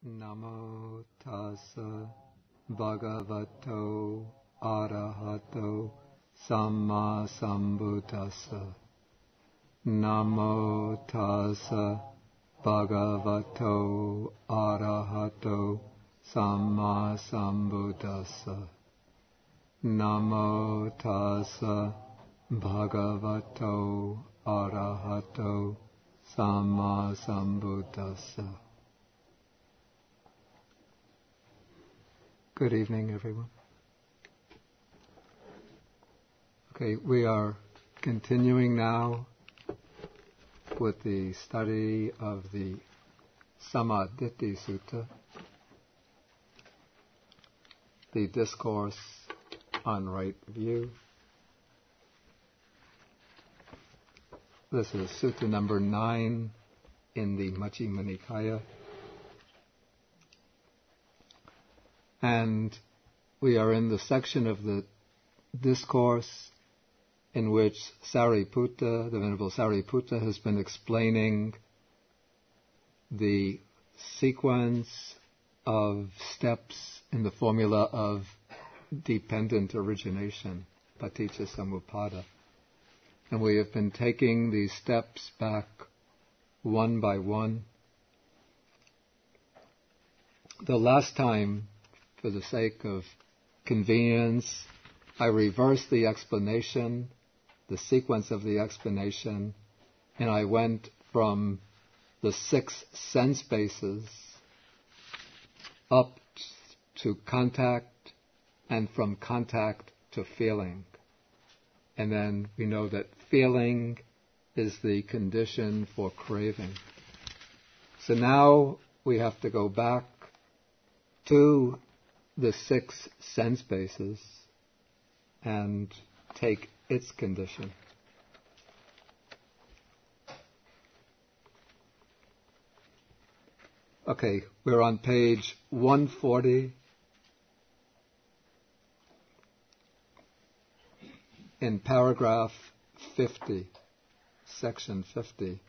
Namo tassa bhagavato arahato samma sambuddhassa. Namo tassa bhagavato arahato samma sambuddhassa. Namo tassa bhagavato arahato samma sambuddhassa. Good evening, everyone. Okay, we are continuing now with the study of the Sammādiṭṭhi Sutta, the discourse on right view. This is Sutta number 9 in the Majjhima Nikaya. And we are in the section of the discourse in which Sariputta, the Venerable Sariputta, has been explaining the sequence of steps in the formula of dependent origination, paticca samuppada. And we have been taking these steps back one by one. The last time, for the sake of convenience, I reversed the explanation, the sequence of the explanation, and I went from the 6 sense bases up to contact, and from contact to feeling. And then we know that feeling is the condition for craving. So now we have to go back to the 6 sense bases and take its condition. Okay, we're on page 140 in paragraph 50, section 50.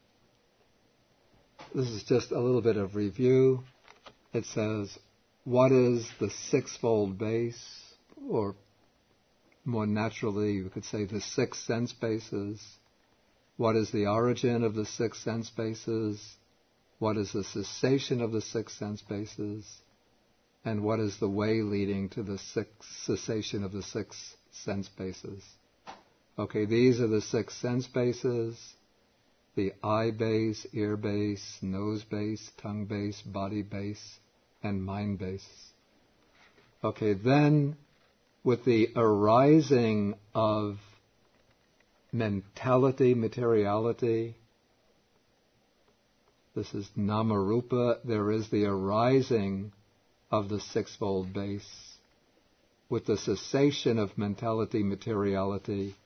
This is just a little bit of review. It says, what is the sixfold base, or more naturally you could say the 6 sense bases? What is the origin of the 6 sense bases? What is the cessation of the 6 sense bases? And what is the way leading to the cessation of the 6 sense bases? Okay, these are the 6 sense bases: the eye base, ear base, nose base, tongue base, body base, and mind base. Okay, then with the arising of mentality, materiality, this is namarupa, there is the arising of the sixfold base. With the cessation of mentality, materiality,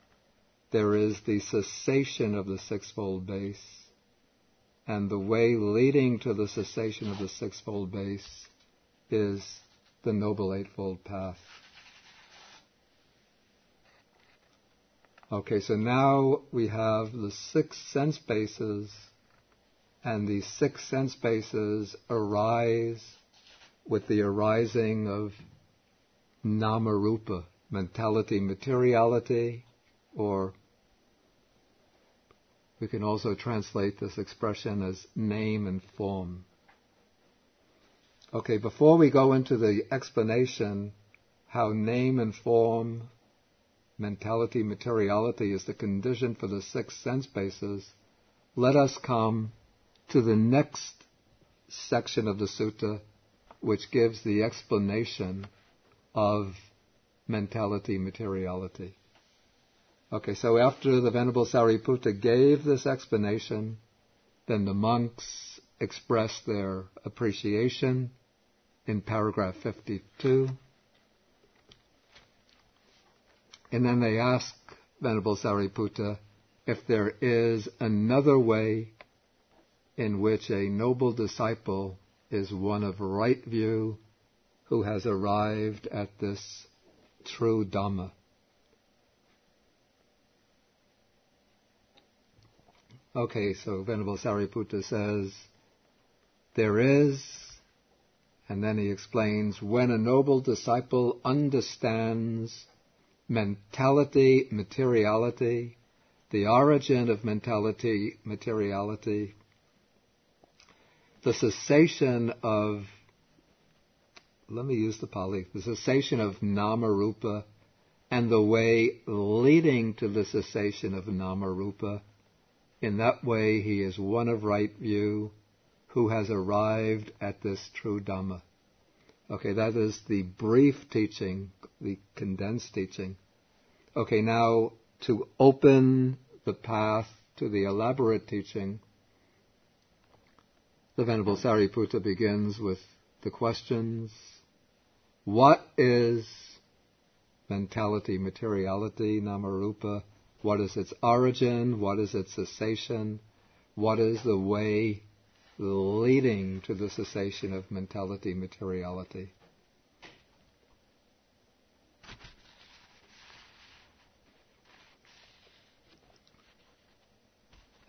there is the cessation of the sixfold base. And the way leading to the cessation of the sixfold base is the Noble Eightfold Path. Okay, so now we have the 6 sense bases, and these 6 sense bases arise with the arising of namarupa, mentality, materiality, or we can also translate this expression as name and form. Okay, before we go into the explanation how name and form, mentality, materiality is the condition for the 6 sense bases, let us come to the next section of the sutta, which gives the explanation of mentality, materiality. Okay, so after the Venerable Sariputta gave this explanation, then the monks expressed their appreciation in paragraph 52. And then they asked Venerable Sariputta if there is another way in which a noble disciple is one of right view who has arrived at this true Dhamma. Okay, so Venerable Sariputta says, there is And then he explains, when a noble disciple understands mentality, materiality, the origin of mentality, materiality, the cessation of, let me use the Pali, the cessation of nama-rupa, and the way leading to the cessation of nama-rupa, in that way he is one of right view, who has arrived at this true Dhamma. Okay, that is the brief teaching, the condensed teaching. Okay, now to open the path to the elaborate teaching, the Venerable Sariputta begins with the questions. What is mentality, materiality, nama-rupa? What is its origin? What is its cessation? What is the way leading to the cessation of mentality, materiality?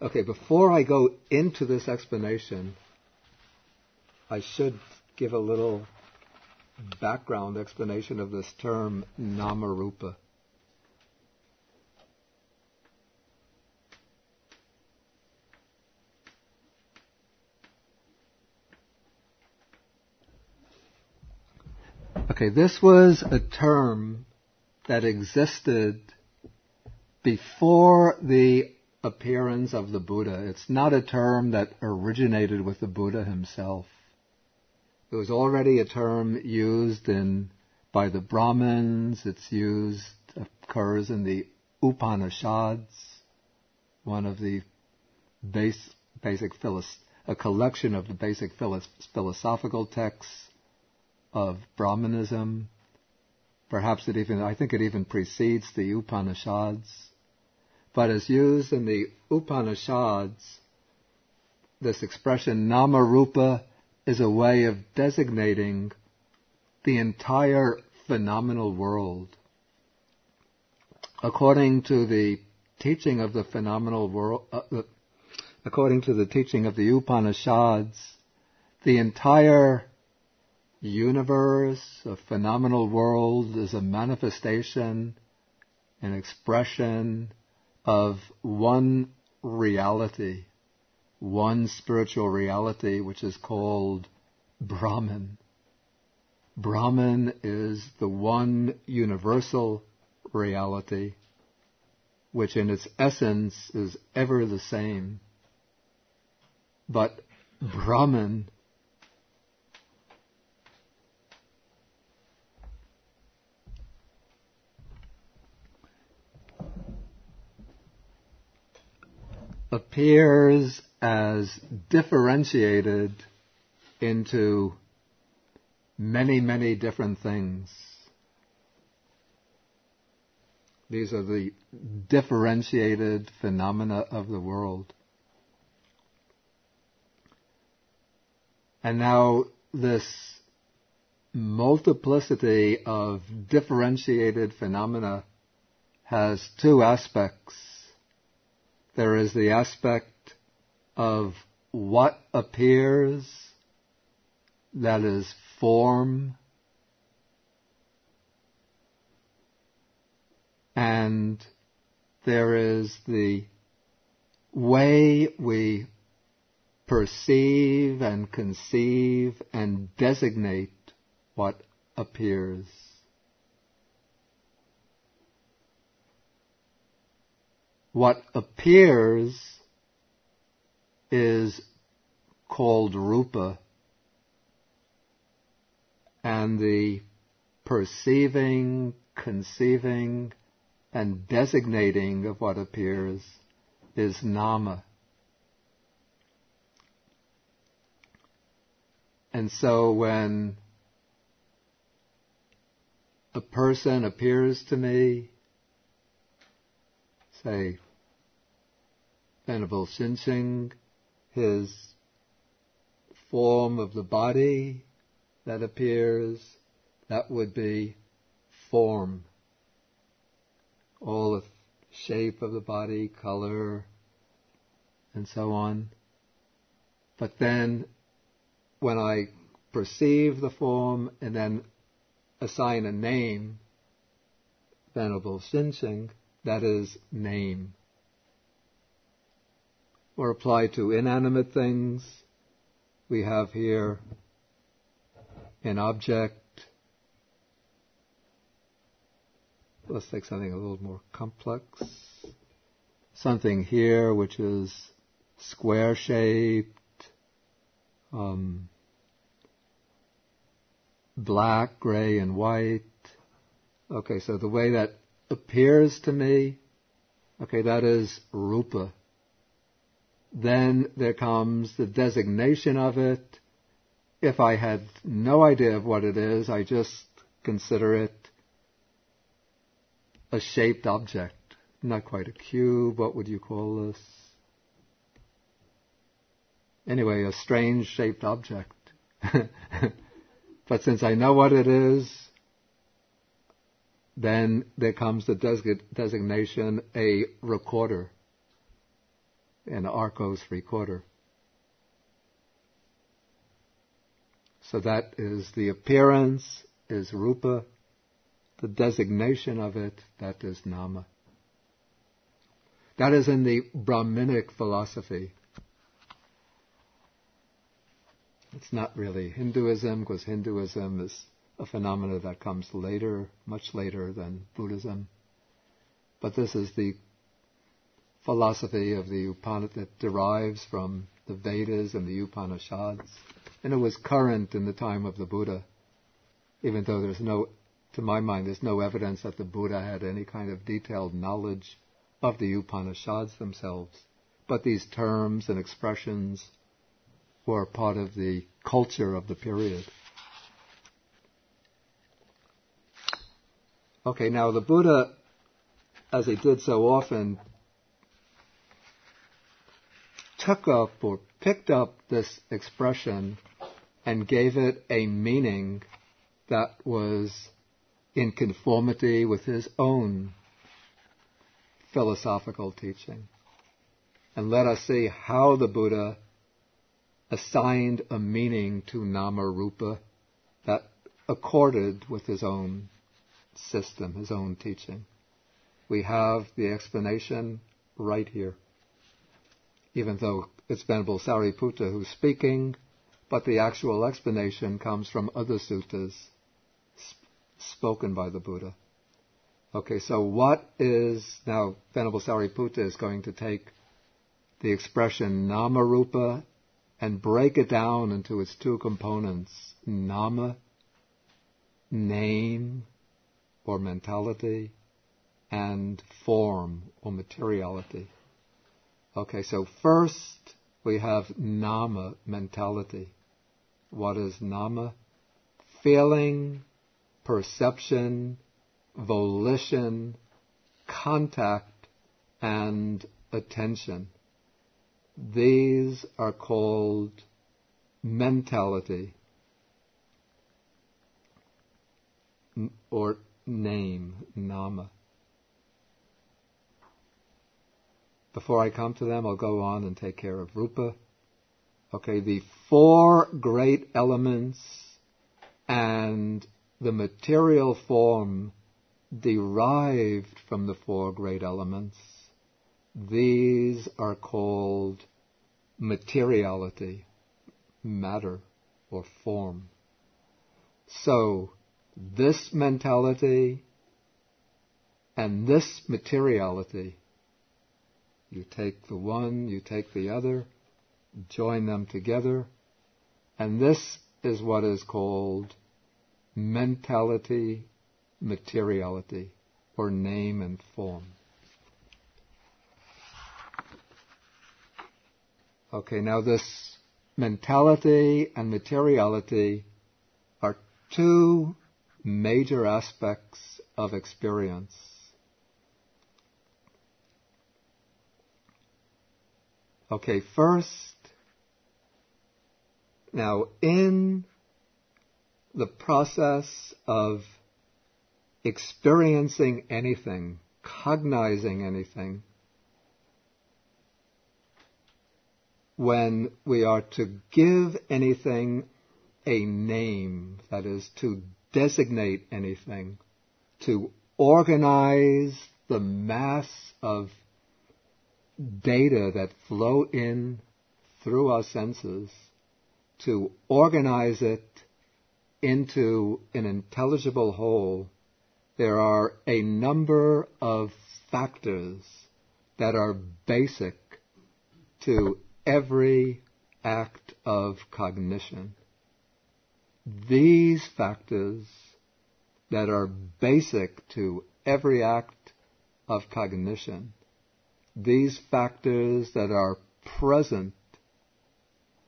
Okay, before I go into this explanation, I should give a little background explanation of this term, nama-rupa. Okay, this was a term that existed before the appearance of the Buddha. It's not a term that originated with the Buddha himself. It was already a term used by the Brahmins. Occurs in the Upanishads, one of the a collection of the basic philosophical texts of Brahmanism. Perhaps I think it even precedes the Upanishads. But as used in the Upanishads, this expression nama-rupa is a way of designating the entire phenomenal world. According to the teaching of the phenomenal world, according to the teaching of the Upanishads, the entire universe, a phenomenal world, is a manifestation, an expression of one reality, one spiritual reality, which is called Brahman. Brahman is the one universal reality, which in its essence is ever the same. But Brahman appears as differentiated into many, many different things. These are the differentiated phenomena of the world. And now this multiplicity of differentiated phenomena has two aspects. There is the aspect of what appears, that is form, and there is the way we perceive and conceive and designate what appears. What appears is called rupa, and the perceiving, conceiving, and designating of what appears is nama. And so when a person appears to me, say, Venerable Shinsing, his form of the body that appears, that would be form. All the shape of the body, color, and so on. But then, when I perceive the form and then assign a name, Venerable Shinsheng, that is name. Or apply to inanimate things, we have here an object. Let's take something a little more complex. Something here which is square-shaped, black, gray, and white. Okay, so the way that appears to me, okay, that is rupa. Then there comes the designation of it. If I had no idea of what it is, I just consider it a shaped object. Not quite a cube, what would you call this? Anyway, a strange shaped object. But since I know what it is, then there comes the designation, a recorder, an Arcos recorder. So that is the appearance, is rupa. The designation of it, that is nama. That is in the Brahminic philosophy. It's not really Hinduism, because Hinduism is a phenomena that comes later, much later than Buddhism. But this is the philosophy of the Upanishad that derives from the Vedas and the Upanishads. And it was current in the time of the Buddha, even though to my mind, there's no evidence that the Buddha had any kind of detailed knowledge of the Upanishads themselves. But these terms and expressions were part of the culture of the period. Okay, now the Buddha, as he did so often, took up or picked up this expression and gave it a meaning that was in conformity with his own philosophical teaching. And let us see how the Buddha assigned a meaning to nama rupa that accorded with his own system, his own teaching. We have the explanation right here. Even though it's Venerable Sariputta who's speaking, but the actual explanation comes from other suttas spoken by the Buddha. Okay, so what is, now Venerable Sariputta is going to take the expression nama rupa and break it down into its two components, nama, name or mentality, and form or materiality. Okay, so first we have nama, mentality. What is nama? Feeling, perception, volition, contact, and attention. These are called mentality or name, nama. Before I come to them, I'll go on and take care of rupa. Okay, the four great elements and the material form derived from the four great elements, these are called materiality, matter or form. So, this mentality and this materiality, you take the one, you take the other, join them together, and this is what is called mentality, materiality, or name and form. Okay, now this mentality and materiality are two major aspects of experience. Okay, first, now in the process of experiencing anything, cognizing anything, when we are to give anything a name, that is, to designate anything, to organize the mass of data that flow in through our senses, to organize it into an intelligible whole, there are a number of factors that are basic to every act of cognition. These factors that are basic to every act of cognition, these factors that are present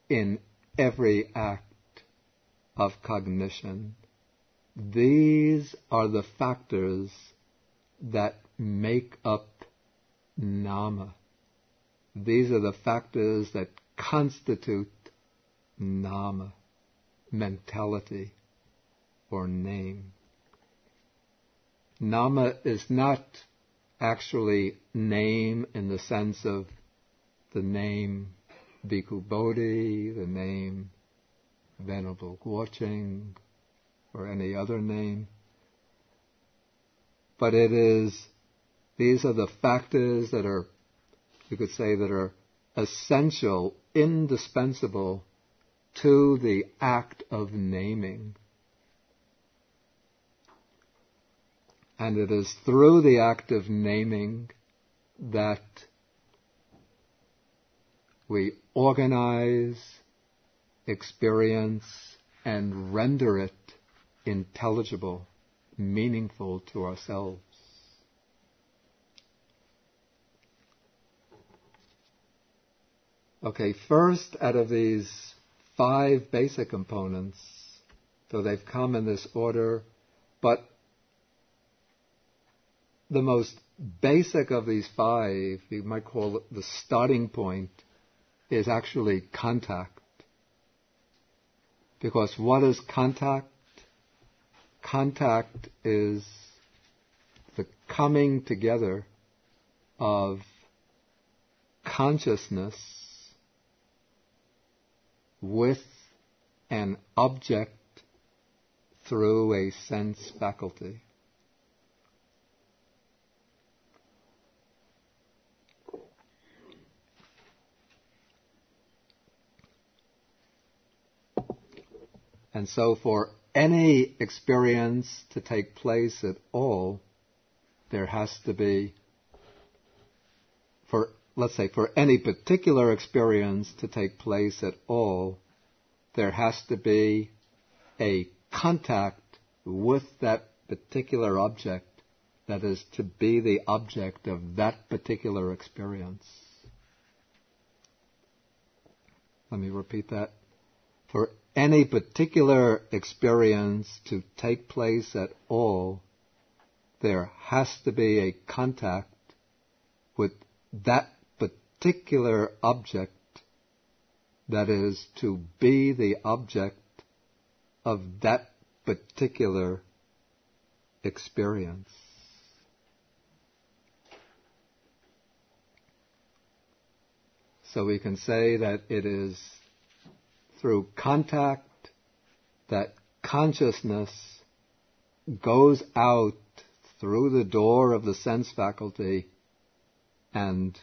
in every act of cognition, these are the factors that make up Nama. These are the factors that constitute Nama, mentality, or name. Nama is not actually name in the sense of the name Bhikkhu Bodhi, the name Venerable Guocheng, or any other name. But it is, these are the factors that are, you could say, that are essential, indispensable to the act of naming. And it is through the act of naming that we organize, experience, and render it intelligible, meaningful to ourselves. Okay, first out of these 5 basic components, so they've come in this order, but the most basic of these 5, you might call it the starting point, is actually contact. Because what is contact? Contact is the coming together of consciousness with an object through a sense faculty. And so for any experience to take place at all, there has to be, let's say, for any particular experience to take place at all, there has to be a contact with that particular object that is to be the object of that particular experience. Let me repeat that. For any particular experience to take place at all, there has to be a contact with that particular object that is to be the object of that particular experience. So we can say that it is through contact that consciousness goes out through the door of the sense faculty and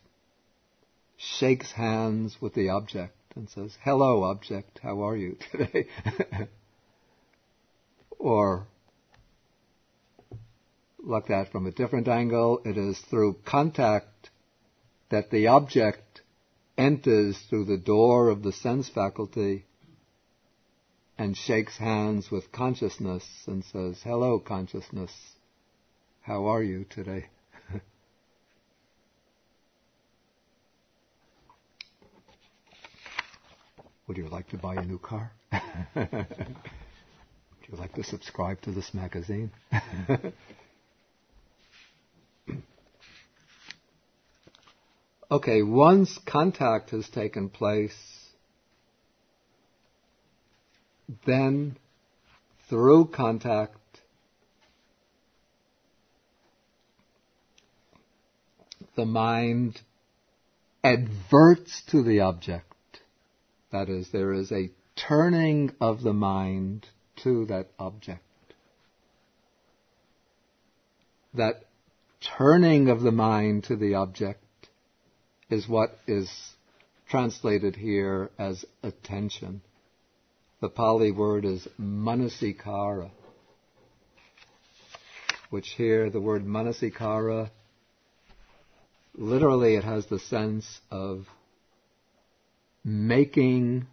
shakes hands with the object and says, "Hello, object, how are you today?" Or, looked at from a different angle, it is through contact that the object enters through the door of the sense faculty and shakes hands with consciousness and says, "Hello, consciousness, how are you today?" Would you like to buy a new car? Would you like to subscribe to this magazine? Okay, once contact has taken place, then through contact, the mind adverts to the object. That is, there is a turning of the mind to that object. That turning of the mind to the object is what is translated here as attention. The Pali word is manasikara, which here, the word manasikara, literally it has the sense of making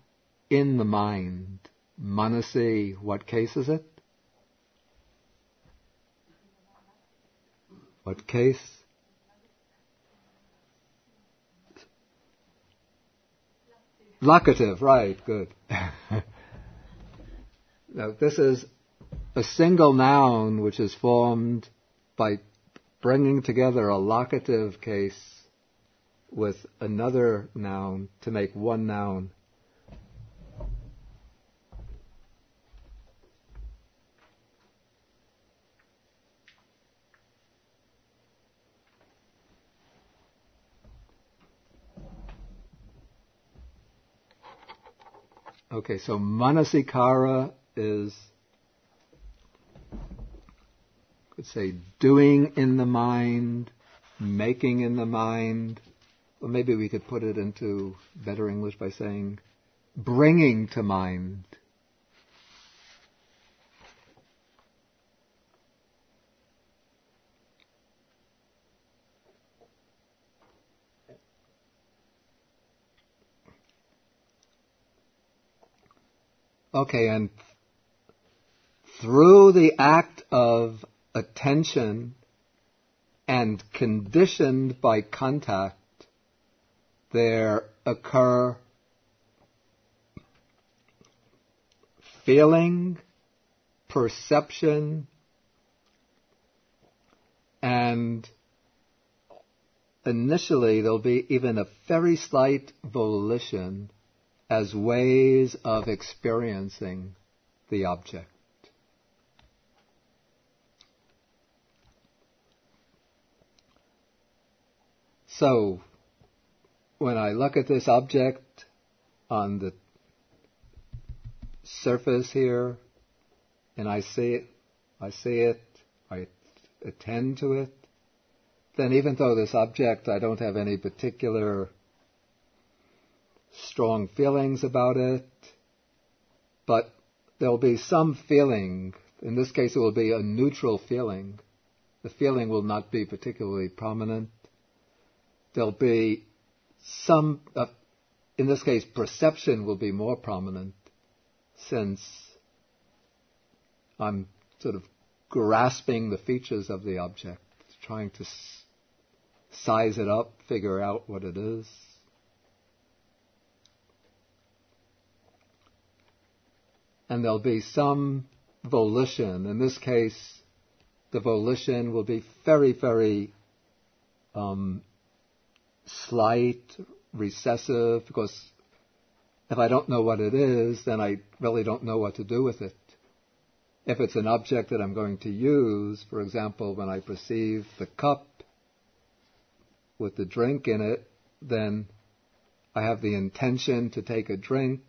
in the mind. Manasi, what case is it? What case? Locative, right, good. Now, this is a single noun which is formed by bringing together a locative case with another noun to make one noun. Okay, so manasikara is, could say, doing in the mind, making in the mind. Or maybe we could put it into better English by saying, bringing to mind. Okay, and through the act of attention and conditioned by contact, there occur feeling, perception, and initially there'll be even a very slight volition as ways of experiencing the object. So, when I look at this object on the surface here, and I see it, I attend to it, then even though this object, I don't have any particular strong feelings about it, but there'll be some feeling. In this case, it will be a neutral feeling. The feeling will not be particularly prominent. There'll be some, in this case, perception will be more prominent, since I'm sort of grasping the features of the object, trying to size it up, figure out what it is. And there'll be some volition. In this case, the volition will be very, very slight, recessive, because if I don't know what it is, then I really don't know what to do with it. If it's an object that I'm going to use, for example, when I perceive the cup with the drink in it, then I have the intention to take a drink,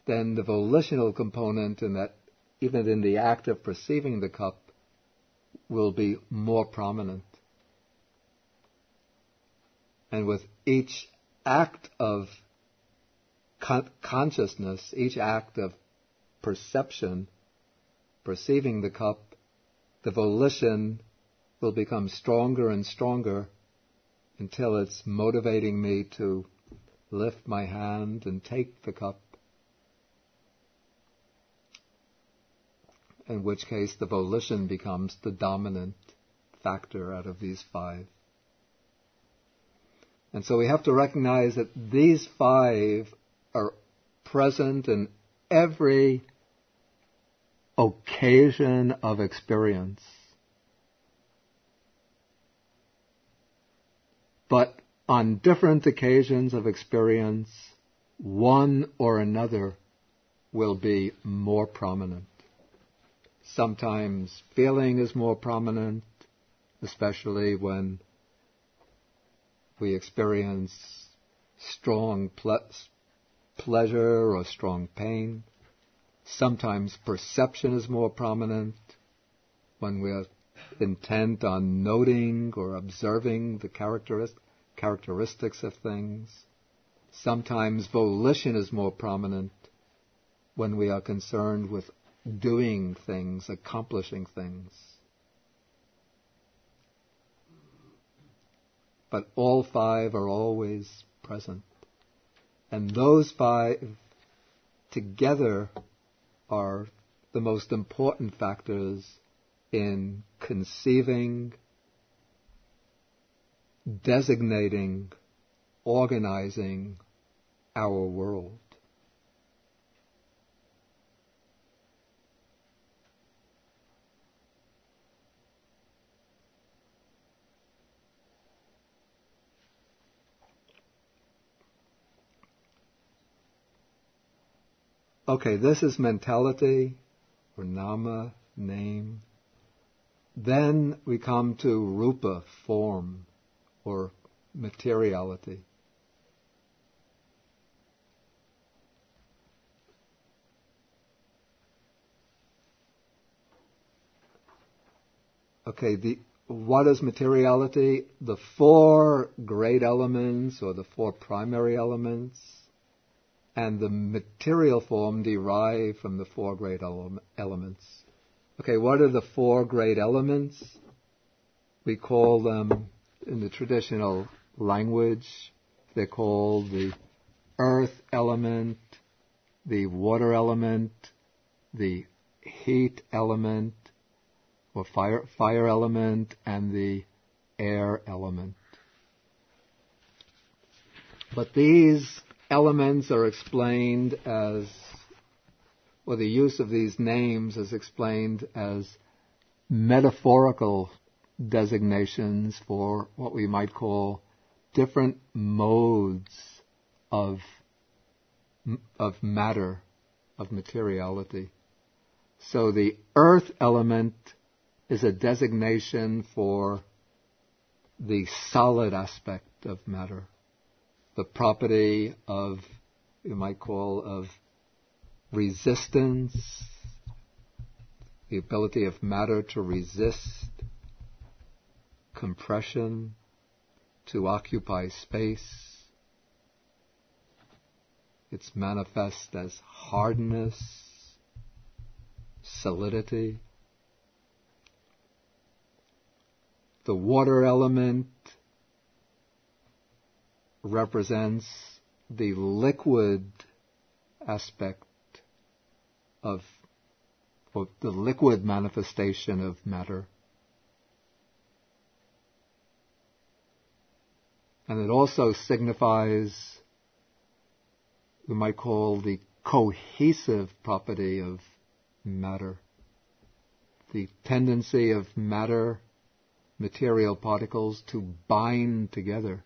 then the volitional component in that, even in the act of perceiving the cup, will be more prominent. And with each act of consciousness, each act of perception, perceiving the cup, the volition will become stronger and stronger until it's motivating me to lift my hand and take the cup. In which case the volition becomes the dominant factor out of these five. And so we have to recognize that these five are present in every occasion of experience. But on different occasions of experience, one or another will be more prominent. Sometimes feeling is more prominent, especially when we experience strong pleasure or strong pain. Sometimes perception is more prominent when we're intent on noting or observing the characteristics of things. Sometimes volition is more prominent when we are concerned with doing things, accomplishing things. But all five are always present. And those five together are the most important factors in conceiving, designating, organizing our world. Okay, this is mentality, or nama, name. Then we come to rupa, form, or materiality. Okay, what is materiality? The four great elements, or the four primary elements, and the material form derived from the four great elements. Okay, what are the four great elements? We call them, in the traditional language, they're called the earth element, the water element, the heat element, or fire element, and the air element. But these elements are explained as, or the use of these names is explained as metaphorical designations for what we might call different modes of matter, of materiality. So the earth element is a designation for the solid aspect of matter, the property of, you might call, of resistance, the ability of matter to resist compression, to occupy space. It's manifest as hardness, solidity. The water element represents the liquid aspect of the liquid manifestation of matter. And it also signifies, we might call, the cohesive property of matter. The tendency of matter, material particles, to bind together.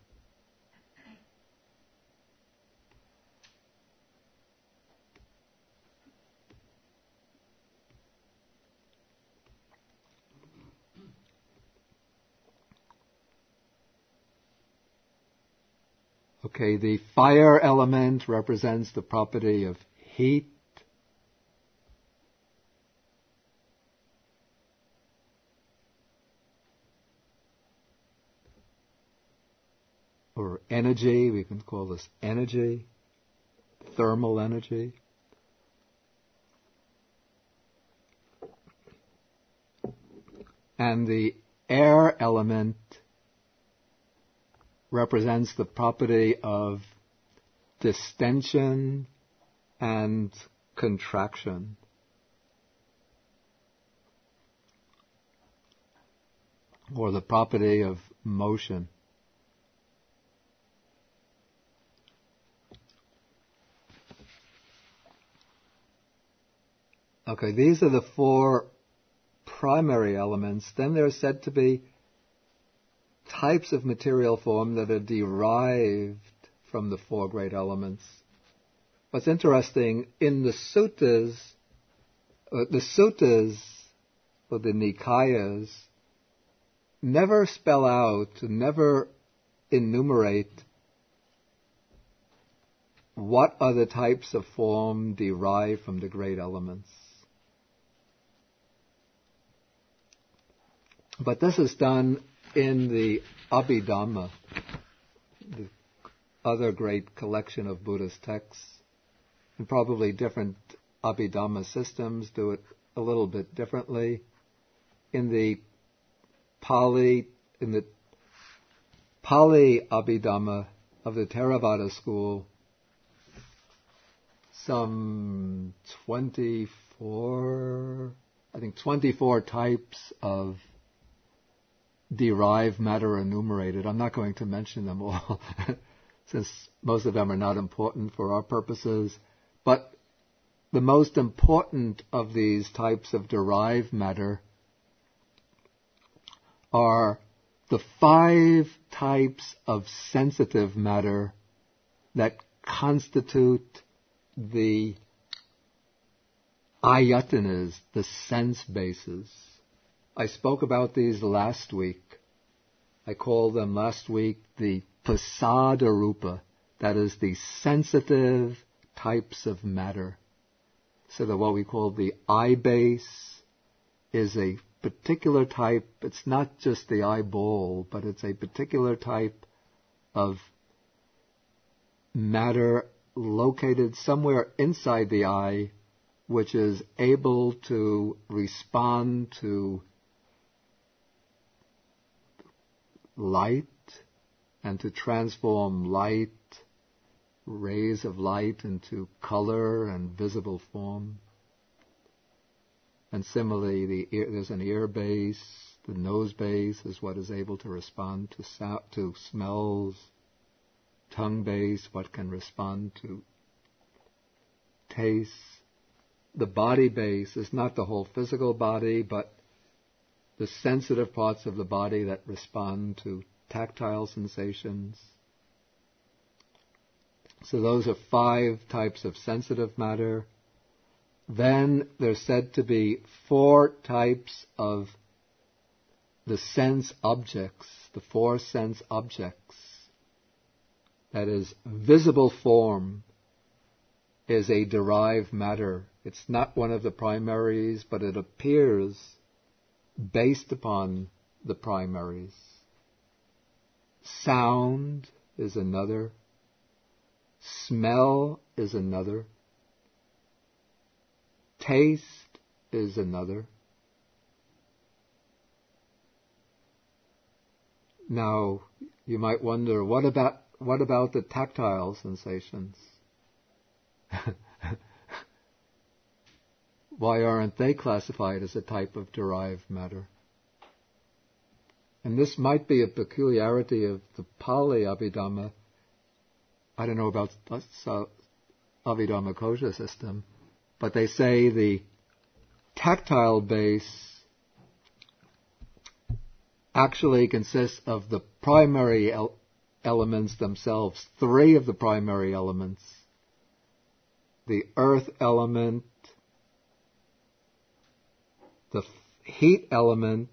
Okay, the fire element represents the property of heat. Or energy, we can call this energy, thermal energy. And the air element represents the property of distension and contraction. Or the property of motion. Okay, these are the four primary elements. Then there are said to be types of material form that are derived from the four great elements. What's interesting, in the suttas, or the Nikayas, never spell out, never enumerate what are the types of form derived from the great elements. But this is done in the Abhidhamma, the other great collection of Buddhist texts, and probably different Abhidhamma systems do it a little bit differently. In the Pali Abhidhamma of the Theravada school, some 24 types of derived matter enumerated. I'm not going to mention them all, since most of them are not important for our purposes. But the most important of these types of derived matter are the 5 types of sensitive matter that constitute the ayatanas, the sense bases. I spoke about these last week. I called them last week the pasada rupa, that is the sensitive types of matter. So that what we call the eye base is a particular type. It's not just the eyeball, but it's a particular type of matter located somewhere inside the eye, which is able to respond to light and to transform light, rays of light, into color and visible form. And similarly, there's an ear base. The nose base is what is able to respond to smells. Tongue base, what can respond to taste. The body base is not the whole physical body, but the sensitive parts of the body that respond to tactile sensations. So those are 5 types of sensitive matter. Then there's said to be 4 types of the sense objects, the 4 sense objects. That is, visible form is a derived matter. It's not one of the primaries, but it appears based upon the primaries. Sound is another. Smell is another. Taste is another. Now, you might wonder, what about the tactile sensations? Why aren't they classified as a type of derived matter? And this might be a peculiarity of the Pali Abhidhamma. I don't know about Abhidhamma Kosha system, but they say the tactile base actually consists of the primary elements themselves, 3 of the primary elements. The earth element, the heat element,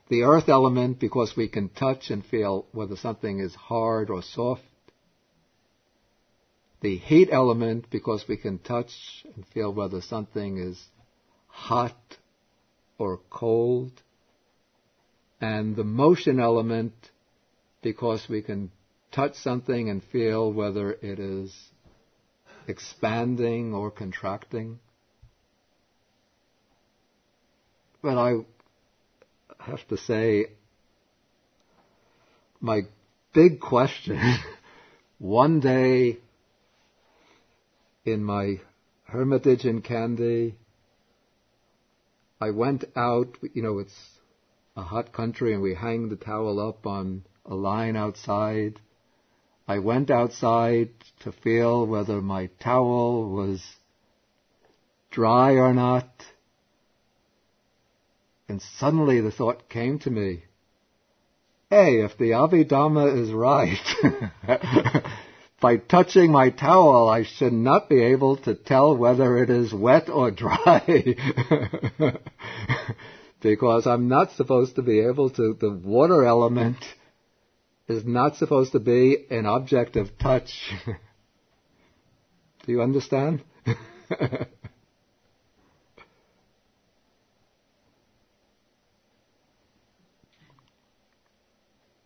the earth element because we can touch and feel whether something is hard or soft. The heat element because we can touch and feel whether something is hot or cold. And the motion element because we can touch something and feel whether it is expanding or contracting. But I have to say, my big question, one day in my hermitage in Kandy, I went out, it's a hot country and we hang the towel up on a line outside. I went outside to feel whether my towel was dry or not. And suddenly the thought came to me, hey, if the Abhidhamma is right, by touching my towel, I should not be able to tell whether it is wet or dry. Because I'm not supposed to be able to, the water element is not supposed to be an object of touch. Do you understand?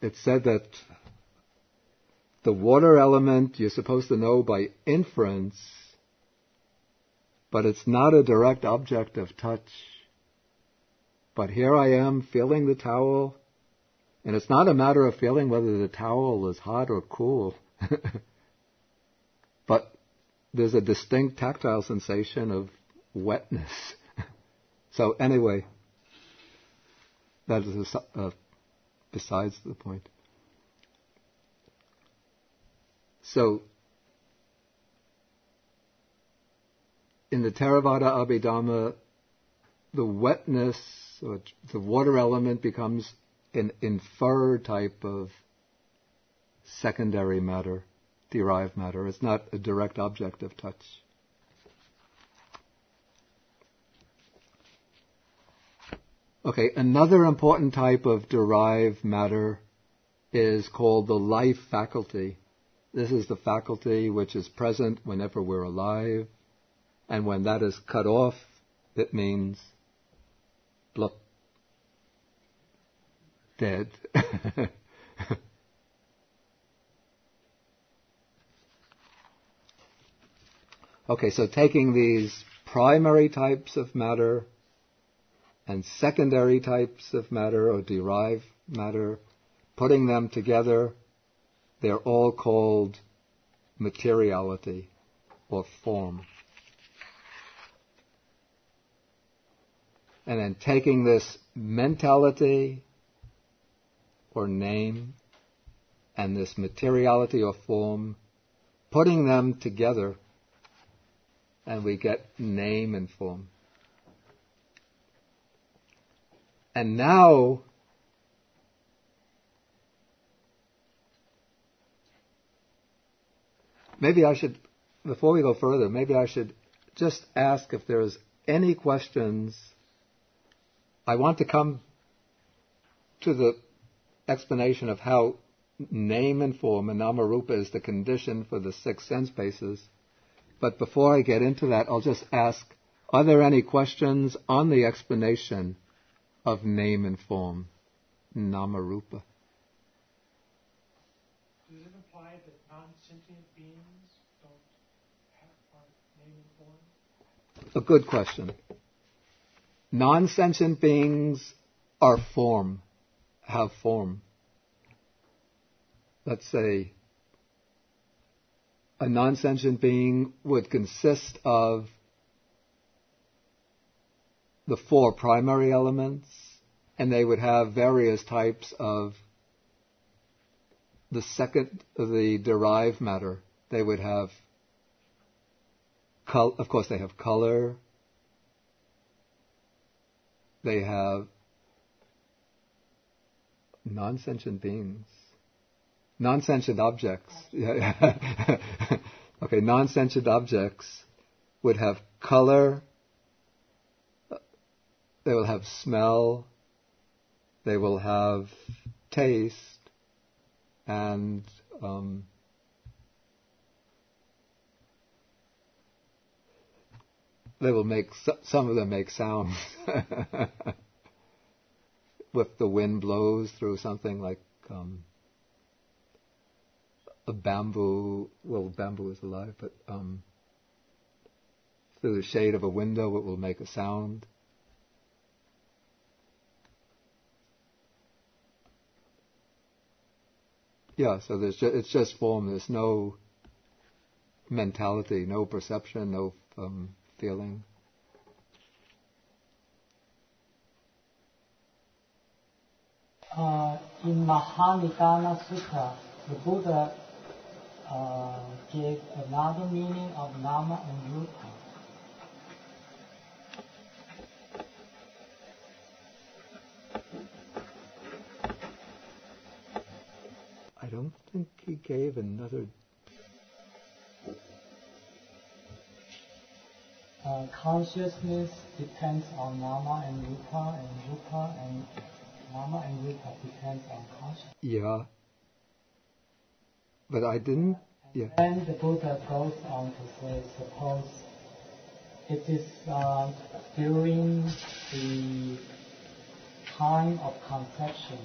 It's said that the water element you're supposed to know by inference, but it's not a direct object of touch. But here I am feeling the towel, and it's not a matter of feeling whether the towel is hot or cool. But there's a distinct tactile sensation of wetness. So anyway, that is besides the point. So, in the Theravada Abhidhamma, the wetness, or the water element, becomes an inferred type of secondary matter, derived matter. It's not a direct object of touch. Okay, another important type of derived matter is called the life faculty. This is the faculty which is present whenever we're alive, and when that is cut off, it means blup, dead. Okay, so taking these primary types of matter and secondary types of matter or derived matter, putting them together, they're all called materiality or form. And then taking this mentality or name and this materiality or form, putting them together, and we get name and form. And now, maybe I should, before we go further, maybe I should just ask if there's any questions. I want to come to the explanation of how name and form and nama-rupa is the condition for the six sense bases. But before I get into that, I'll just ask, are there any questions on the explanation of name and form, nama-rupa? Does it imply that non-sentient beings don't have name and form? A good question. Non-sentient beings are form, have form. Let's say a non-sentient being would consist of the four primary elements, and they would have various types of the derived matter. They would have, of course, they have color. They have non-sentient beings. Non-sentient objects. Okay, non-sentient objects would have color, they will have smell, they will have taste, and they will make, some of them make sounds. If the wind blows through something like a bamboo, well, bamboo is alive, but through the shade of a window it will make a sound. Yeah, so it's just form. There's no mentality, no perception, no feeling. In Mahamikana Sutta, the Buddha gave another meaning of nama and rupa. I don't think he gave another. Consciousness depends on nama and rupa and nama and rupa depends on consciousness. Yeah. But I didn't Yeah. And the Buddha goes on to say, suppose it is during the time of conception.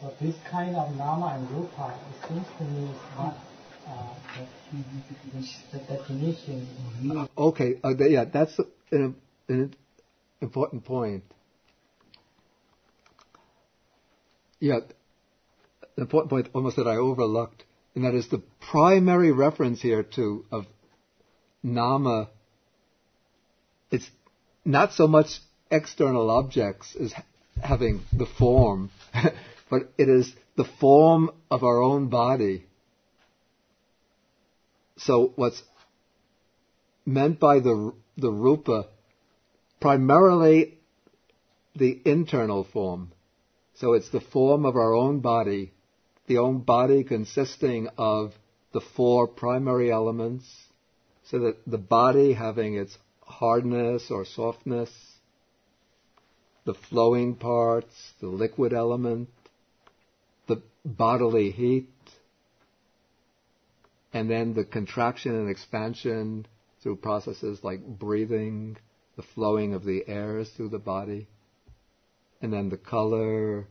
So this kind of nama and rupa, it seems to me, is not the definition. Okay, yeah, that's an important point. Yeah, an important point almost that I overlooked, and that is the primary reference here of nama. It's not so much external objects as having the form, but it is the form of our own body. So what's meant by the rupa, primarily the internal form. So it's the form of our own body, the own body consisting of the four primary elements, so that the body having its hardness or softness, the flowing parts, the liquid element, the bodily heat, and then the contraction and expansion through processes like breathing, the flowing of the airs through the body, and then the color,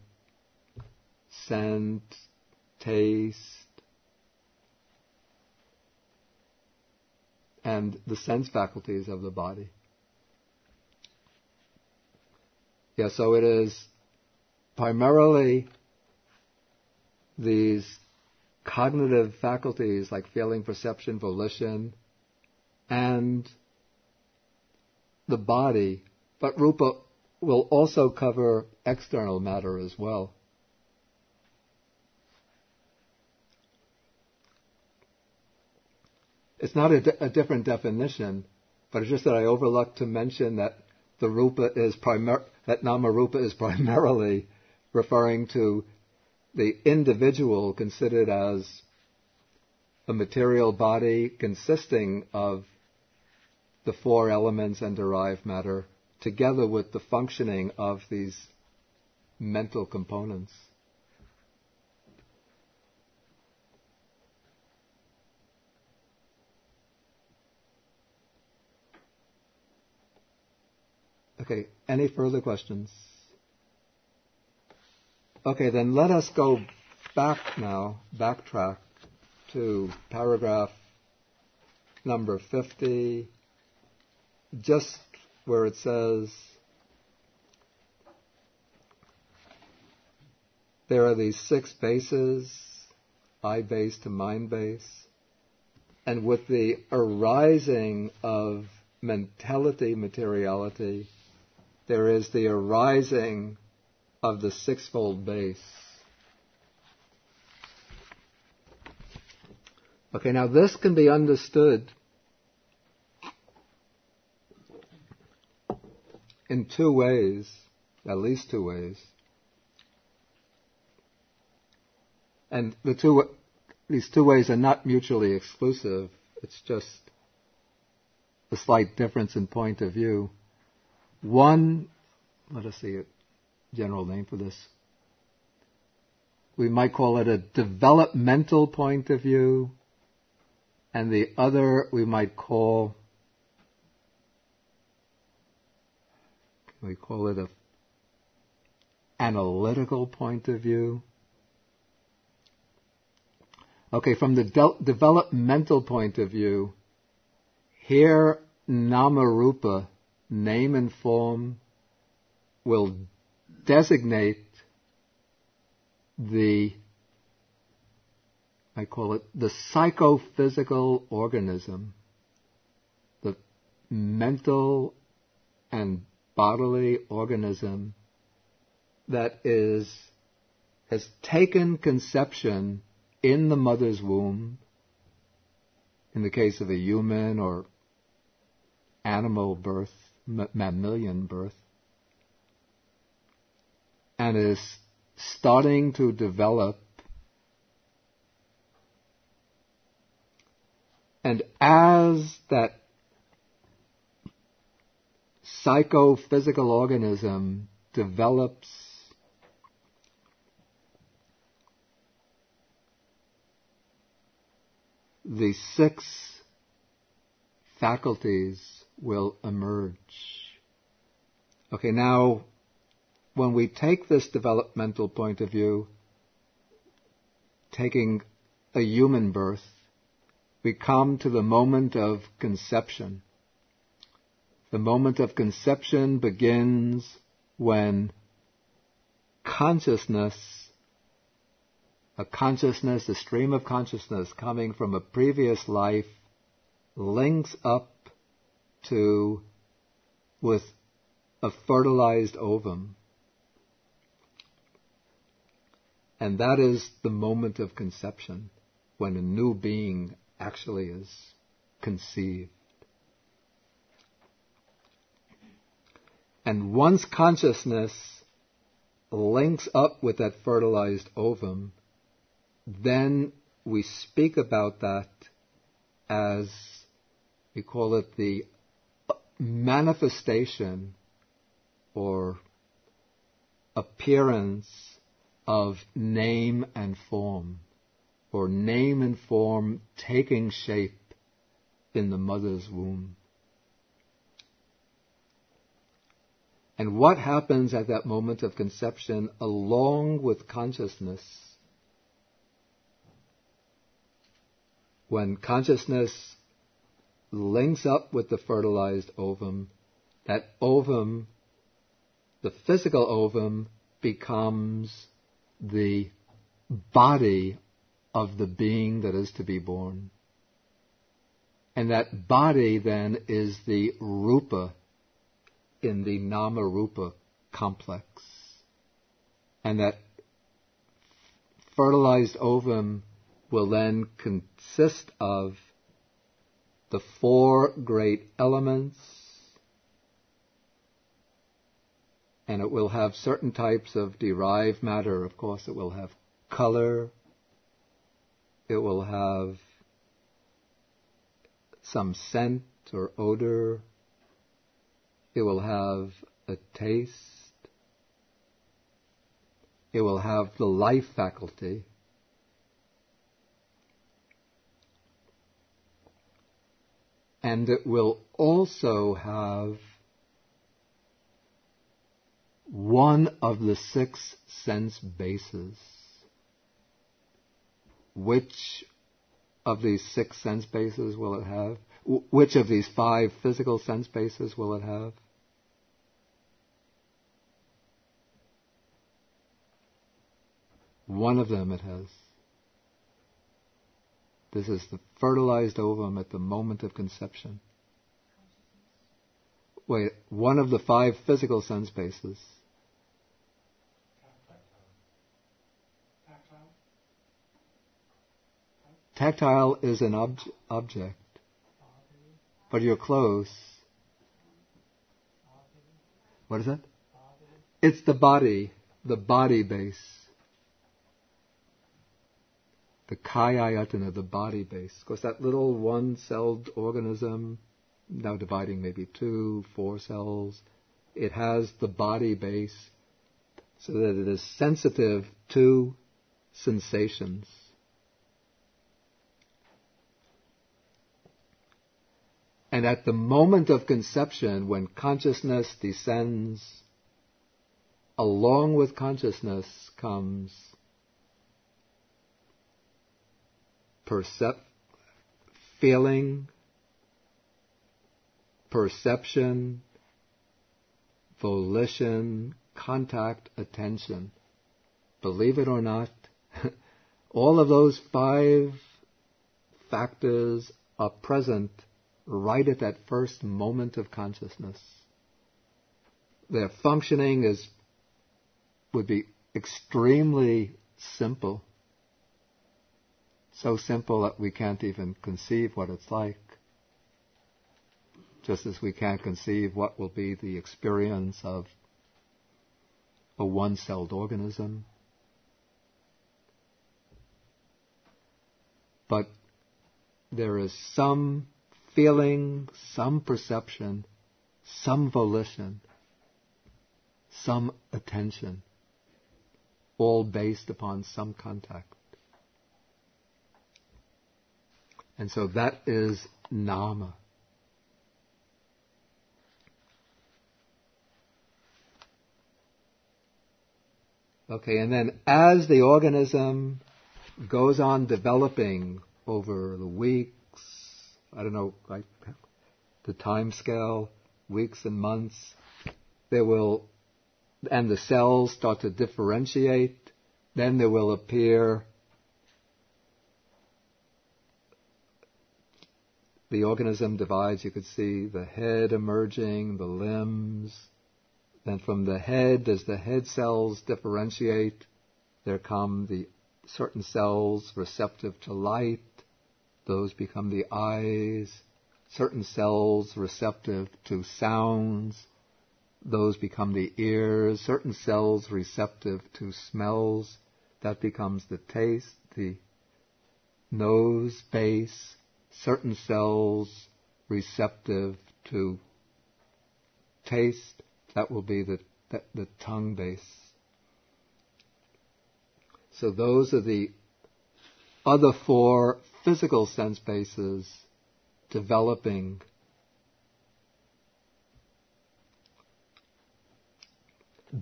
scent, taste, and the sense faculties of the body. Yeah, so it is primarily these cognitive faculties like feeling, perception, volition, and the body, but rupa will also cover external matter as well. It's not a different definition, but it's just that I overlooked to mention that the rupa is that nama rupa is primarily referring to the individual considered as a material body consisting of the four elements and derived matter, together with the functioning of these mental components. Okay, any further questions? Okay, then let us go backtrack to paragraph number 50, just where it says, there are these 6 bases, I base to mind base, and with the arising of mentality, materiality, there is the arising of the 6-fold base. Okay, now this can be understood in 2 ways, at least 2 ways. And these 2 ways are not mutually exclusive. It's just a slight difference in point of view. One, let us see a general name for this. We might call it a developmental point of view, and the other we might call it an analytical point of view. Okay, from the developmental point of view, here nama rupa, name and form, will designate I call it the psychophysical organism, the mental and bodily organism that has taken conception in the mother's womb, in the case of a human or animal birth, mammalian birth, and is starting to develop. And as that psychophysical organism develops, the 6 faculties will emerge. Okay, now, when we take this developmental point of view, taking a human birth, we come to the moment of conception. The moment of conception begins when consciousness, a stream of consciousness coming from a previous life, links up with a fertilized ovum. And that is the moment of conception, when a new being actually is conceived. And once consciousness links up with that fertilized ovum, then we speak about that as, we call it the manifestation or appearance of name and form, or name and form taking shape in the mother's womb. And what happens at that moment of conception along with consciousness? When consciousness links up with the fertilized ovum, that ovum, the physical ovum, becomes the body of the being that is to be born. And that body then is the rupa in the nama-rupa complex. And that fertilized ovum will then consist of the 4 great elements, and it will have certain types of derived matter. Of course, it will have color, it will have some scent or odor, it will have a taste, it will have the life faculty, and it will also have one of the 6 sense bases. Which of these 6 sense bases will it have? Which of these 5 physical sense bases will it have? One of them it has. This is the fertilized ovum at the moment of conception. Wait, one of the 5 physical sense bases. Tactile is an object, but you're close. What is that? It's the body base. The kaya-ayatana, the body base. Of course, that little one-celled organism, now dividing maybe 2, 4 cells, it has the body base so that it is sensitive to sensations. And at the moment of conception, when consciousness descends, along with consciousness comes feeling, perception, volition, contact, attention. Believe it or not, all of those 5 factors are present right at that first moment of consciousness. Their functioning would be extremely simple. So simple that we can't even conceive what it's like. Just as we can't conceive what will be the experience of a one-celled organism. But there is some feeling, some perception, some volition, some attention, all based upon some contact. And so that is nama. Okay, and then as the organism goes on developing over the weeks, I don't know, like the time scale, weeks and months, and the cells start to differentiate, then there will appear the organism divides. You could see the head emerging, the limbs. Then from the head, as the head cells differentiate, there come the certain cells receptive to light. Those become the eyes. Certain cells receptive to sounds. Those become the ears. Certain cells receptive to smells. That becomes the taste, the nose, base. Certain cells receptive to taste. That will be the tongue base. So those are the other four physical sense bases developing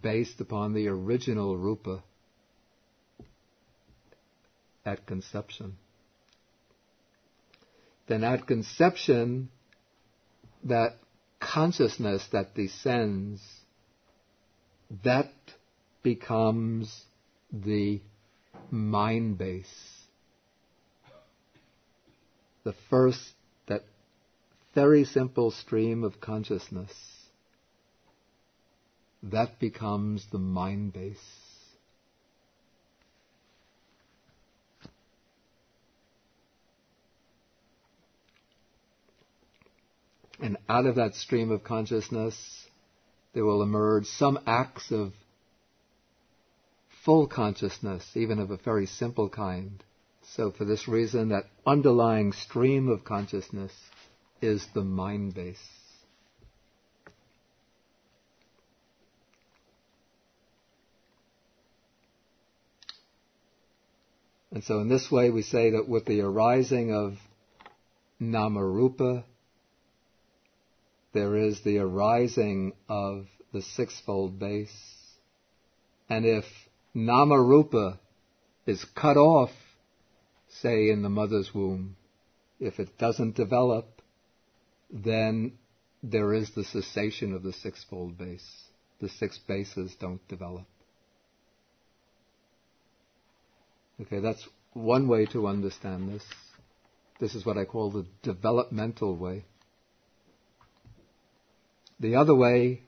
based upon the original rupa at conception. Then at conception, that consciousness that descends, that becomes the mind base. The first, that very simple stream of consciousness, that becomes the mind base. And out of that stream of consciousness, there will emerge some acts of full consciousness, even of a very simple kind. So for this reason, that underlying stream of consciousness is the mind base. And so in this way, we say that with the arising of nama-rupa, there is the arising of the sixfold base. And if nama-rupa is cut off, say in the mother's womb, if it doesn't develop, then there is the cessation of the sixfold base. The six bases don't develop. Okay, that's one way to understand this. This is what I call the developmental way. The other way,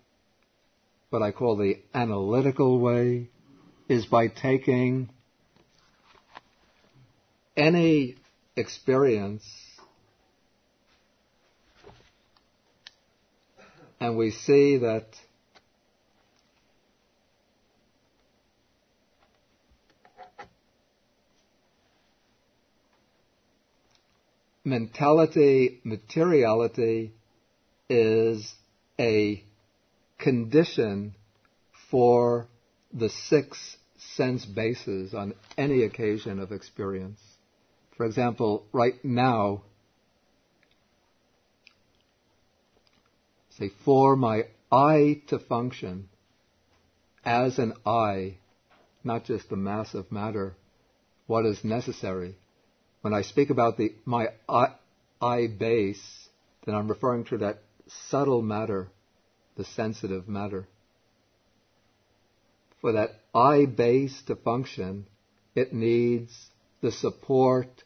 what I call the analytical way, is by taking any experience and we see that mentality, materiality is a condition for the six sense bases on any occasion of experience. For example, right now, say, for my I to function as an I, not just the mass of matter, what is necessary? When I speak about my I base, then I'm referring to that subtle matter, the sensitive matter. For that I base to function, it needs the support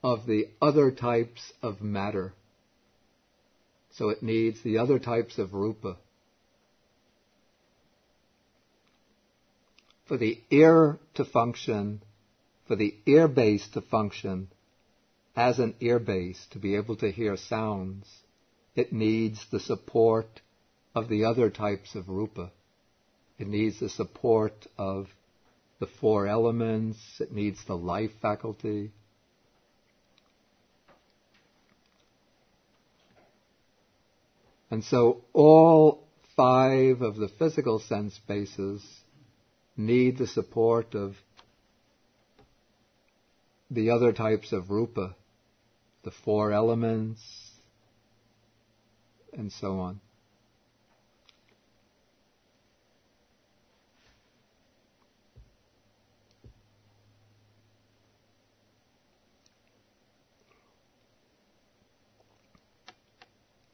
of the other types of matter. So it needs the other types of rupa. For the ear to function, for the ear base to function as an ear base, to be able to hear sounds, it needs the support of the other types of rupa. It needs the support of the four elements. It needs the life faculty. And so all five of the physical sense bases need the support of the other types of rupa, the four elements, and so on.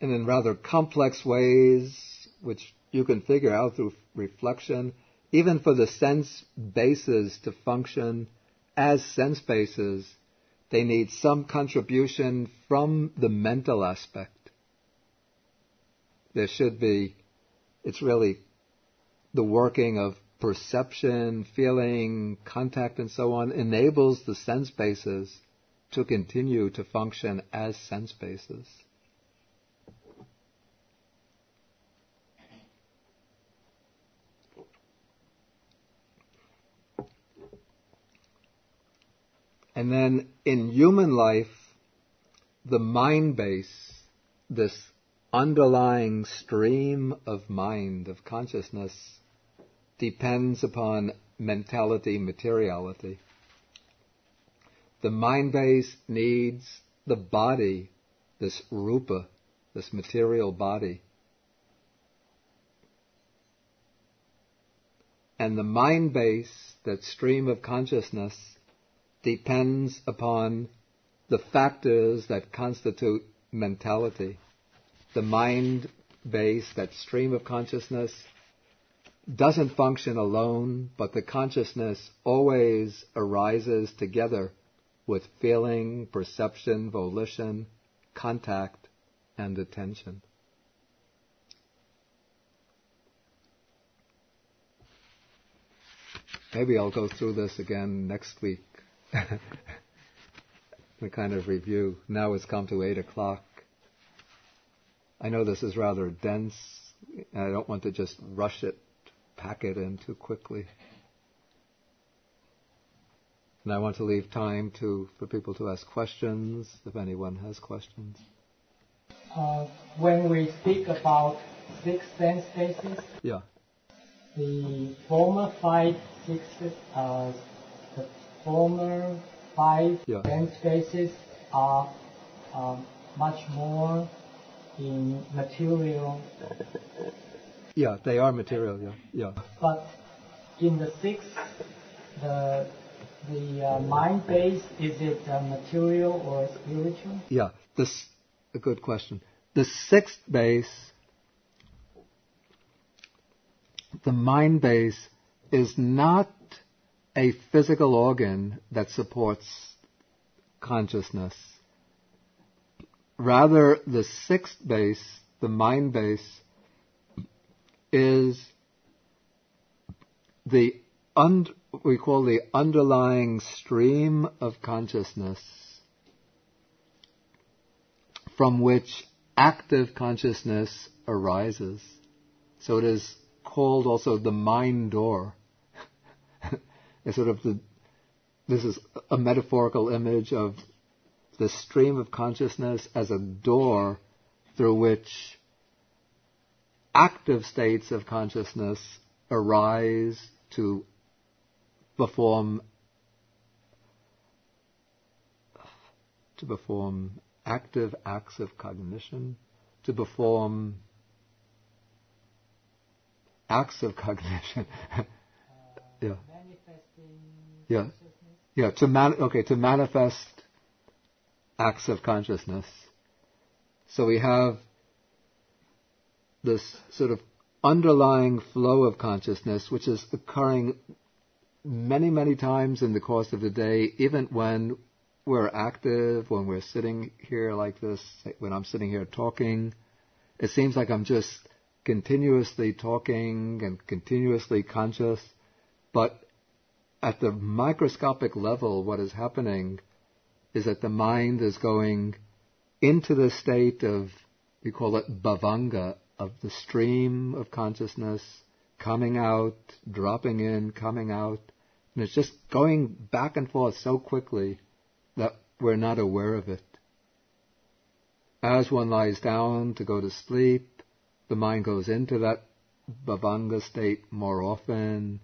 And in rather complex ways, which you can figure out through reflection, even for the sense bases to function as sense bases, they need some contribution from the mental aspect. There should be, it's really the working of perception, feeling, contact, and so on, enables the sense bases to continue to function as sense bases. And then in human life, the mind base, this underlying stream of mind, of consciousness, depends upon mentality, materiality. The mind base needs the body, this rupa, this material body. And the mind base, that stream of consciousness, depends upon the factors that constitute mentality. The mind base, that stream of consciousness, doesn't function alone, but the consciousness always arises together with feeling, perception, volition, contact, and attention. Maybe I'll go through this again next week. The kind of review. Now it's come to 8 o'clock. I know this is rather dense, and I don't want to just rush it, pack it in too quickly. And I want to leave time for people to ask questions, if anyone has questions. When we speak about 6 sense bases, yeah, the former 5 sense bases are much more in material. Yeah, they are material. Yeah. But in the 6th, the mind base, is it material or spiritual? Yeah, this a good question. The 6th base, the mind base, is not a physical organ that supports consciousness. Rather, the 6th base, the mind base, is we call the underlying stream of consciousness from which active consciousness arises. So it is called also the mind door. It's this is a metaphorical image of the stream of consciousness as a door through which active states of consciousness arise to perform active acts of cognition, to perform acts of cognition. Yeah. Yeah. Yeah. To manifest acts of consciousness. So we have this sort of underlying flow of consciousness, which is occurring many, many times in the course of the day, even when we're active, when we're sitting here like this, when I'm sitting here talking. It seems like I'm just continuously talking and continuously conscious, but at the microscopic level, what is happening is that the mind is going into the state of, we call it bhavanga, of the stream of consciousness, coming out, dropping in, coming out, and it's just going back and forth so quickly that we're not aware of it. As one lies down to go to sleep, the mind goes into that bhavanga state more often,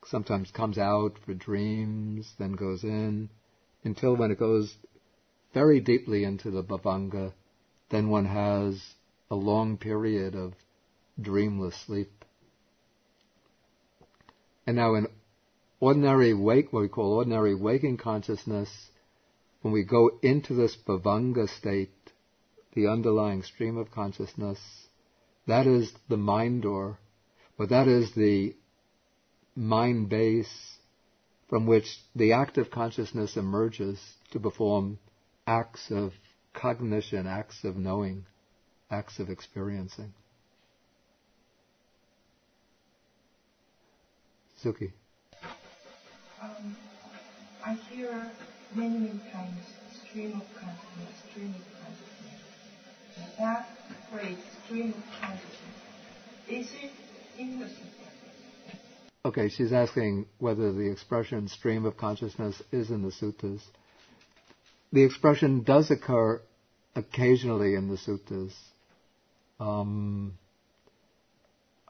sometimes comes out for dreams, then goes in, until when it goes very deeply into the bhavanga, then one has a long period of dreamless sleep. And now in ordinary what we call ordinary waking consciousness, when we go into this bhavanga state, the underlying stream of consciousness, that is the mind door, or that is the mind base from which the active consciousness emerges to perform acts of cognition, acts of knowing, acts of experiencing. Suki. I hear many times stream of consciousness, stream of consciousness. That phrase, stream of consciousness, is it in the Sutta? Okay, she's asking whether the expression stream of consciousness is in the suttas. The expression does occur occasionally in the suttas.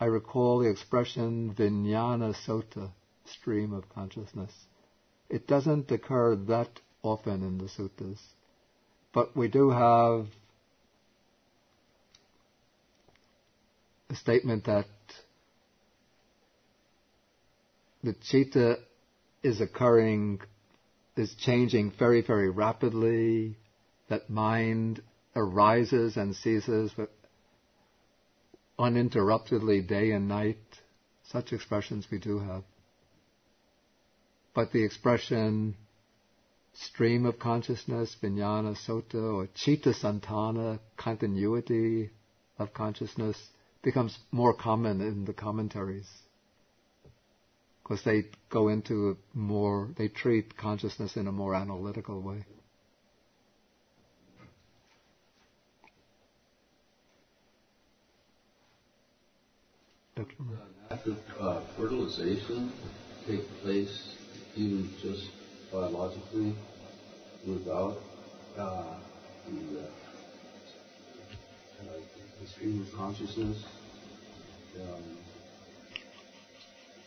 I recall the expression vijnana sota, stream of consciousness. It doesn't occur that often in the suttas, but we do have a statement that the citta is changing very, very rapidly, that mind arises and ceases uninterruptedly day and night. Such expressions we do have. But the expression stream of consciousness, vijnana sota, or citta santana, continuity of consciousness, becomes more common in the commentaries. Because they go into they treat consciousness in a more analytical way. After fertilization take place even just biologically without the stream of consciousness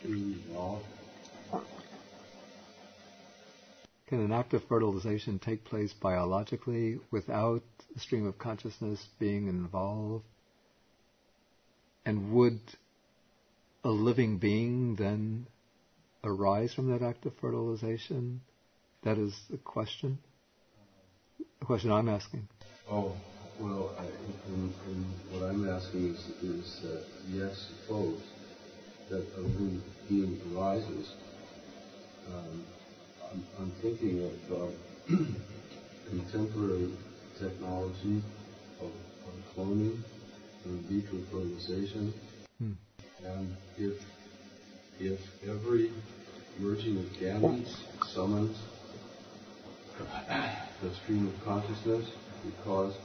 being involved? Can an act of fertilization take place biologically without the stream of consciousness being involved? And would a living being then arise from that act of fertilization? That is the question. The question I'm asking. Oh, well, what I'm asking is that, yes, suppose that a living being arises. I'm thinking of contemporary technology of cloning and in vitro fertilization. And if every merging of gametes summons the stream of consciousness because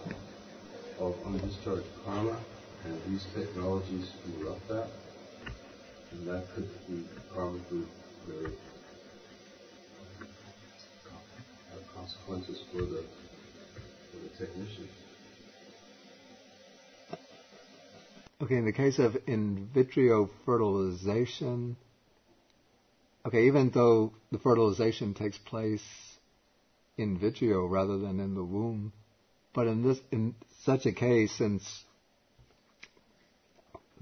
of undischarged karma, and these technologies interrupt that, and that could be karmically very have consequences for the technician. Okay, in the case of in vitro fertilization, even though the fertilization takes place in vitro rather than in the womb, but in such a case, since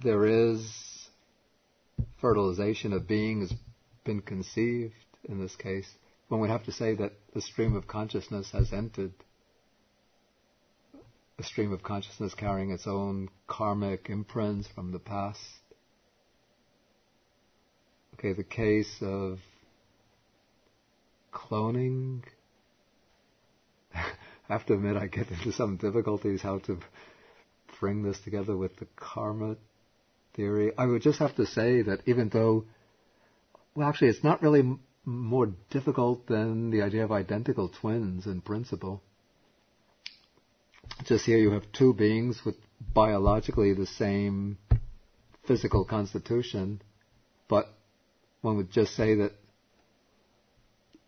there is fertilization, a being has been conceived in this case, one would have to say that the stream of consciousness has entered, a stream of consciousness carrying its own karmic imprints from the past. Okay, the case of cloning, I have to admit I get into some difficulties how to bring this together with the karma theory. I would just have to say that even though, actually it's not really more difficult than the idea of identical twins in principle. Just here you have two beings with biologically the same physical constitution, but one would just say that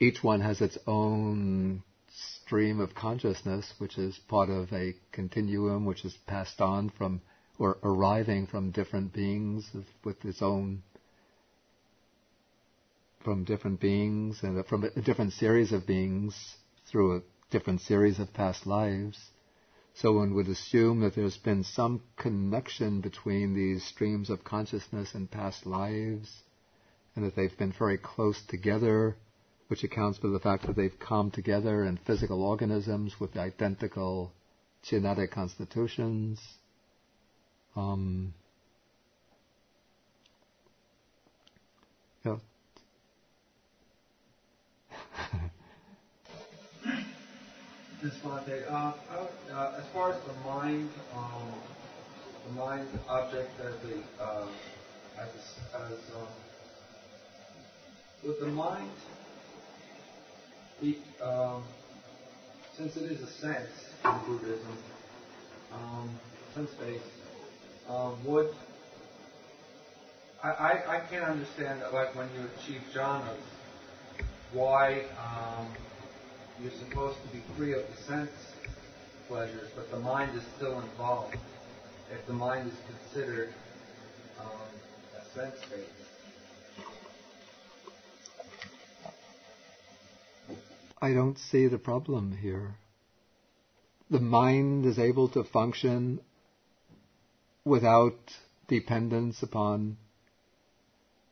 each one has its own stream of consciousness, which is part of a continuum which is passed on from, or arriving from different beings with its own, from different beings and from a different series of beings through a different series of past lives. So one would assume that there's been some connection between these streams of consciousness and past lives, and that they've been very close together, which accounts for the fact that they've come together in physical organisms with identical genetic constitutions. Yeah. As far as the mind object with the mind, since it is a sense in Buddhism, sense-based, I can't understand that, like when you achieve jhanas, why you're supposed to be free of the sense pleasures, but the mind is still involved. If the mind is considered a sense-based. I don't see the problem here. The mind is able to function without dependence upon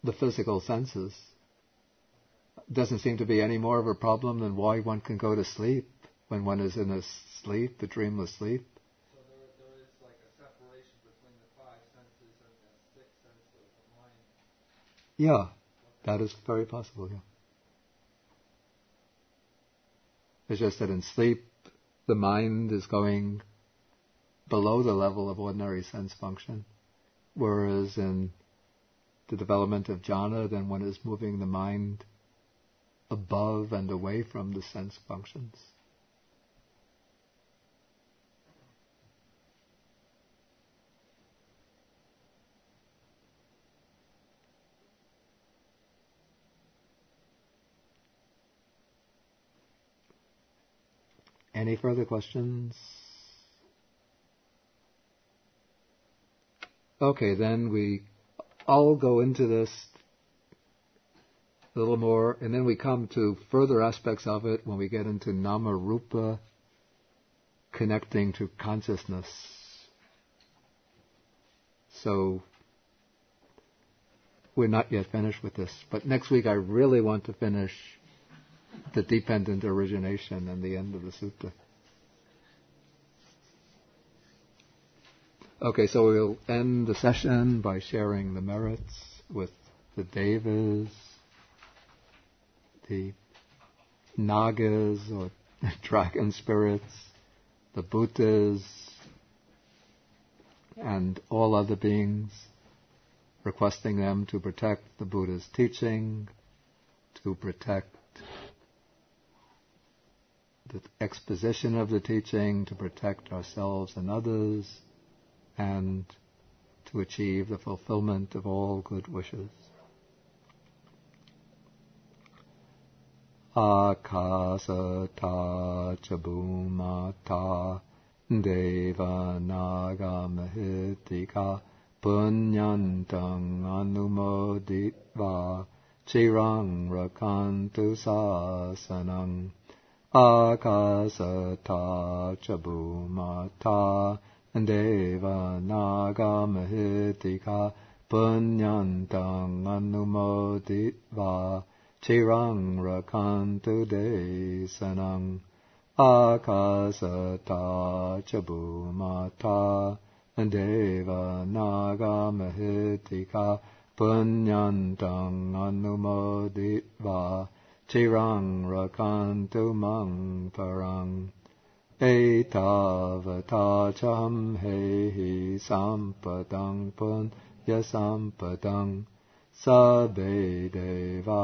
the physical senses. Doesn't seem to be any more of a problem than why one can go to sleep when one is in a sleep, the dreamless sleep. So there is like a separation between the five senses and the sixth sense of the mind. Yeah, that is very possible, yeah. It's just that in sleep, the mind is going below the level of ordinary sense function, whereas in the development of jhana, then one is moving the mind above and away from the sense functions. Any further questions? Okay, then I'll go into this a little more, and then we come to further aspects of it when we get into nama rupa, connecting to consciousness. So we're not yet finished with this, but next week I really want to finish the dependent origination and the end of the sutta. Okay, so we'll end the session by sharing the merits with the devas, the nagas or dragon spirits, the bhutas, and all other beings, requesting them to protect the Buddha's teaching, to protect the exposition of the teaching, to protect ourselves and others, and to achieve the fulfillment of all good wishes. Akasata chabumata deva naga mahitika punyantang anumoditva chirang rakantu sasanang. Akasata chabumata deva naga mahitika punyantang anumoditva chirang rakantu desanang. Akasata chabumata deva naga mahitika punyantang anumoditva chirang rakantu mang parang. Etavata cham hehi sampadang punya sampadang sabbe deva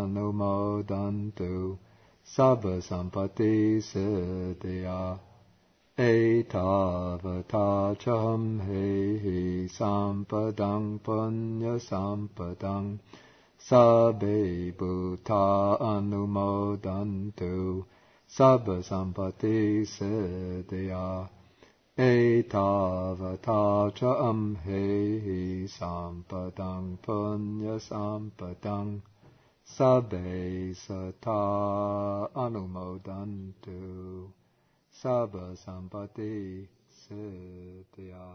anumodantu sabba sampati siddhya. Etavata cham hehi sampadang punya sampadang sabbe bhuta anumodantu sabba sampati siddhya. Etavata cham hehi sampadang punya sampadang Sabbe sata anumodantu. Sabba sampati siddhya.